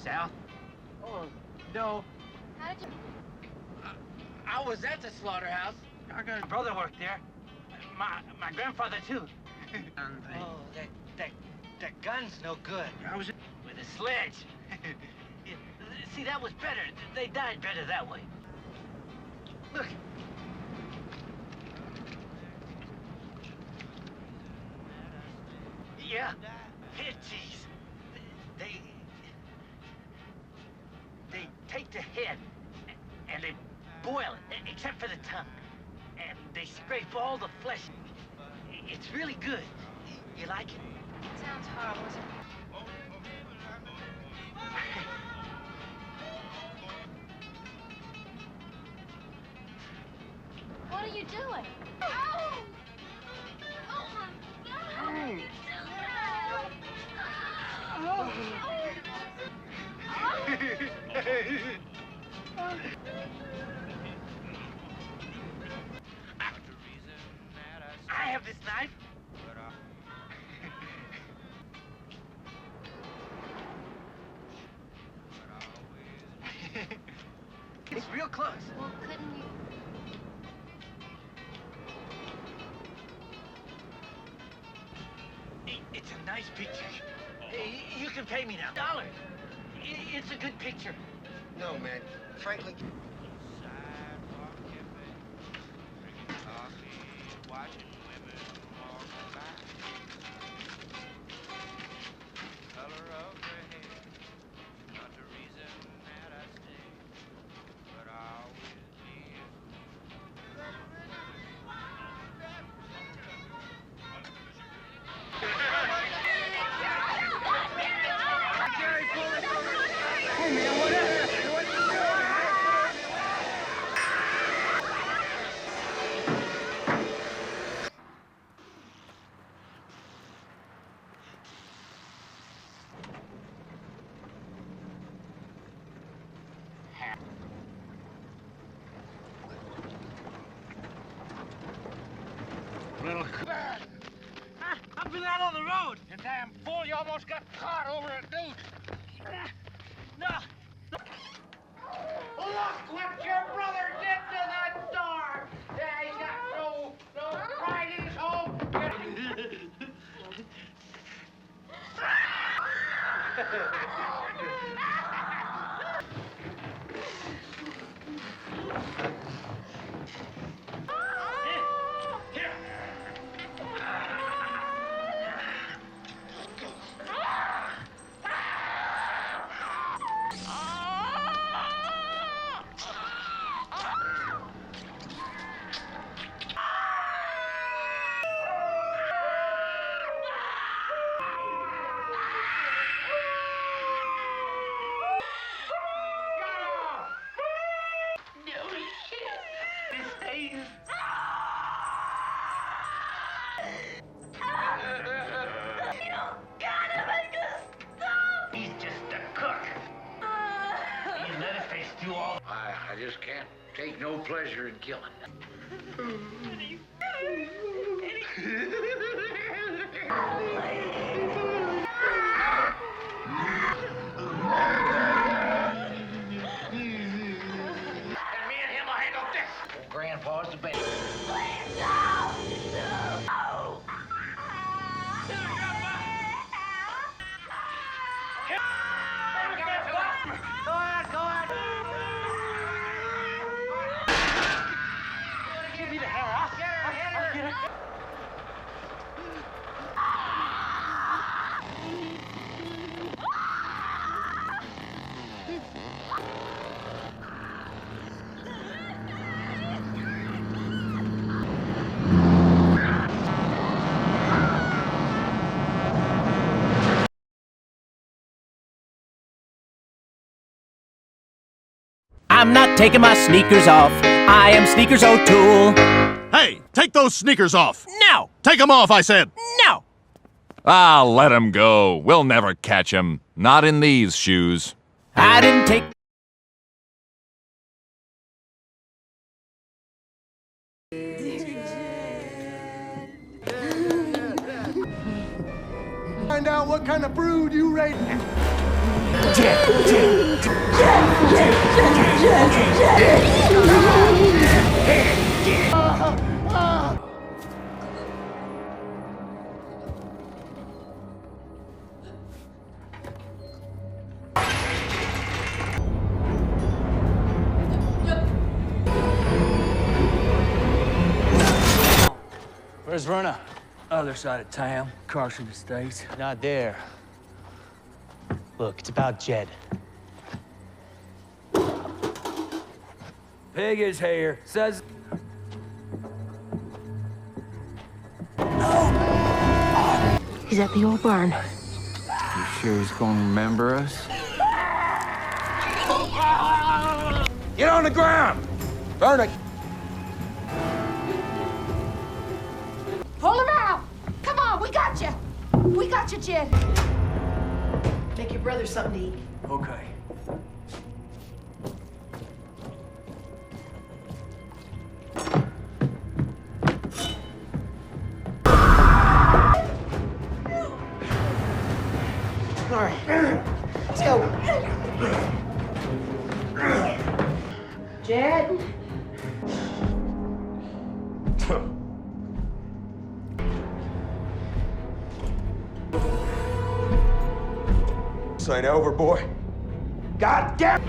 South? Oh, no. How did you... I was at the slaughterhouse. My brother worked there. My grandfather, too. Oh, that gun's no good. How was it? With a sledge. Yeah, see, that was better. They died better that way. Look. Yeah. Head cheese. They take the head and they boil it, except for the tongue. And they scrape all the flesh. It's really good. You like it? Sounds harmless. What are you doing? Oh! Oh my God! I have this knife. It's real close. Well, couldn't you... It's a nice picture. You can pay me now. $1. It's a good picture. No, man. Frankly... I've been out on the road. You damn fool, you almost got caught over a dude. No. Look what your brother did to that door. Yeah, he got no pride in his home. He's just a cook. He's Leatherface do all. I just can't take no pleasure in killing. And me and him will handle this. Grandpa's the best. Go on. Give me the hair, huh? I'll get it. I'm not taking my sneakers off. I am Sneakers O'Toole. Hey, take those sneakers off. No! Take them off, I said. No! Ah, let him go. We'll never catch him. Not in these shoes. I didn't take... Find out what kind of brood you raised. Where's Verna? Other side of town, Carson Estates. Not there. Look, it's about Jed. Pig is here. Says. He's at the old barn. You sure he's gonna remember us? Get on the ground! Verna! Pull him out! Come on, we got you! We got you, Jed. Make your brother something to eat. Okay. All right, let's go. Jed? This ain't over, boy. God damn!